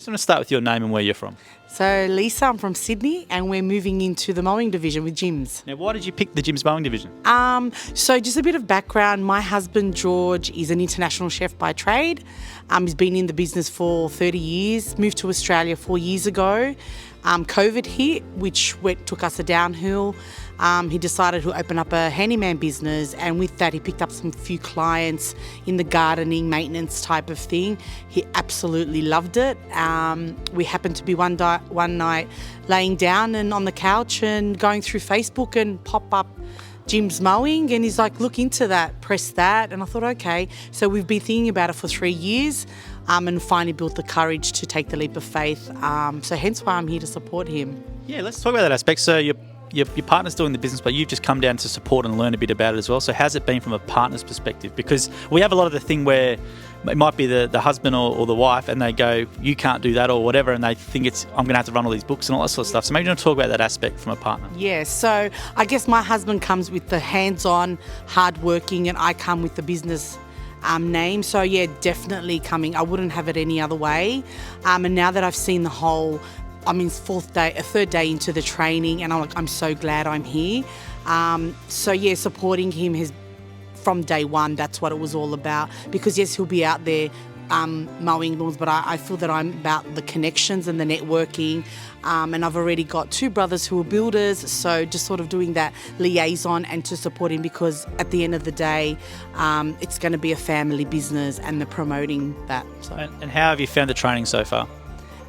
Just want to start with your name and where you're from. So Lisa, I'm from Sydney and we're moving into the mowing division with Jims. Now, why did you pick the Jims Mowing division? So just a bit of background. My husband George is an international chef by trade. He's been in the business for 30 years, moved to Australia 4 years ago. COVID hit, which took us a downhill. He decided to open up a handyman business, and with that he picked up some few clients in the gardening, maintenance type of thing. He absolutely loved it. We happened to be one night laying down and on the couch and going through Facebook and pop up Jims Mowing, and he's like, look into that, press that. And I thought, okay. So we've been thinking about it for 3 years and finally built the courage to take the leap of faith. So hence why I'm here to support him. Yeah, let's talk about that aspect. So your partner's doing the business, but you've just come down to support and learn a bit about it as well. So how's it been from a partner's perspective? Because we have a lot of the thing where it might be the husband or the wife, and they go, you can't do that or whatever, and they think I'm going to have to run all these books and all that sort of stuff. So maybe you want to talk about that aspect from a partner. Yeah, so I guess my husband comes with the hands-on, hard-working, and I come with the business name. So yeah, definitely coming. I wouldn't have it any other way. And now that I've seen the whole, third day into the training, and I'm so glad I'm here. So yeah, supporting him has, from day one, that's what it was all about. Because yes, he'll be out there mowing lawns, but I feel that I'm about the connections and the networking. And I've already got 2 brothers who are builders, so just sort of doing that liaison and to support him, because at the end of the day, it's going to be a family business and the promoting that. So. And how have you found the training so far?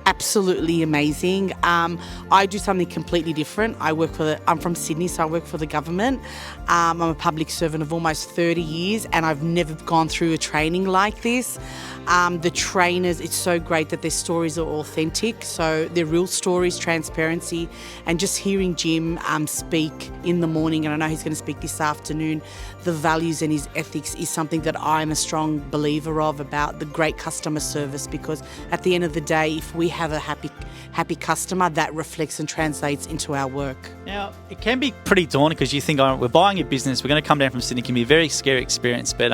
Absolutely amazing. I do something completely different. I'm from Sydney, so I work for the government. I'm a public servant of almost 30 years, and I've never gone through a training like this. The trainers, it's so great that their stories are authentic, so they're real stories, transparency, and just hearing Jim speak in the morning, and I know he's going to speak this afternoon, the values and his ethics is something that I'm a strong believer of, about the great customer service, because at the end of the day, if we have a happy customer, that reflects and translates into our work. Now, it can be pretty daunting because you think, oh, we're buying a business, we're going to come down from Sydney. It can be a very scary experience, but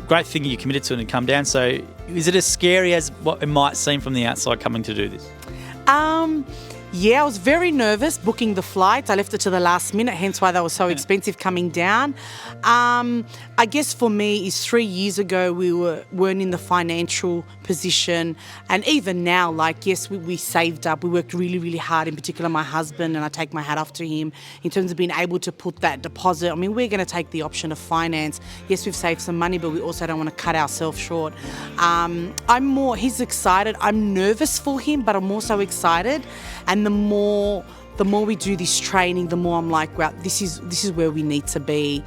great thing you committed to it and come down. So is it as scary as what it might seem from the outside coming to do this? Yeah, I was very nervous booking the flights. I left it to the last minute, hence why they were so expensive coming down. I guess for me is 3 years ago we weren't in the financial position, and even now, like, yes, we saved up. We worked really, really hard, in particular my husband, and I take my hat off to him in terms of being able to put that deposit. I mean, we're going to take the option of finance. Yes, we've saved some money, but we also don't want to cut ourselves short. He's excited. I'm nervous for him, but I'm also excited. And the more we do this training, the more I'm like, wow, this is where we need to be.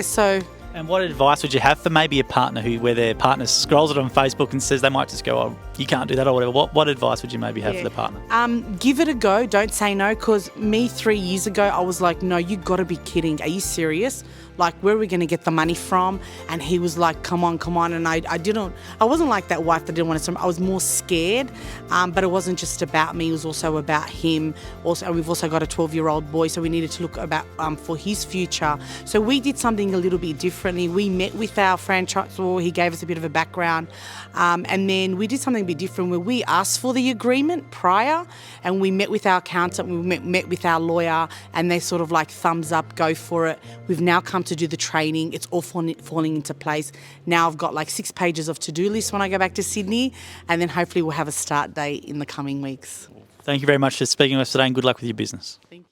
So. And what advice would you have for maybe a partner where their partner scrolls it on Facebook and says they might just go, oh, you can't do that or whatever? What advice would you maybe have for the partner? Give it a go. Don't say no, because me 3 years ago, I was like, no, you got to be kidding. Are you serious? Like, where are we going to get the money from? And he was like, come on. And I wasn't like that wife that didn't want to. I was more scared, but it wasn't just about me. It was also about him. Also, we've also got a 12-year-old boy, so we needed to look about for his future. So we did something a little bit differently. We met with our franchisor. He gave us a bit of a background. And then we did something a bit different where we asked for the agreement prior, and we met with our accountant, we met with our lawyer, and they sort of like thumbs up, go for it. We've now come to do the training. It's all falling into place. Now I've got like 6 pages of to-do list when I go back to Sydney, and then hopefully we'll have a start date in the coming weeks. Thank you very much for speaking with us today, and good luck with your business. Thank you.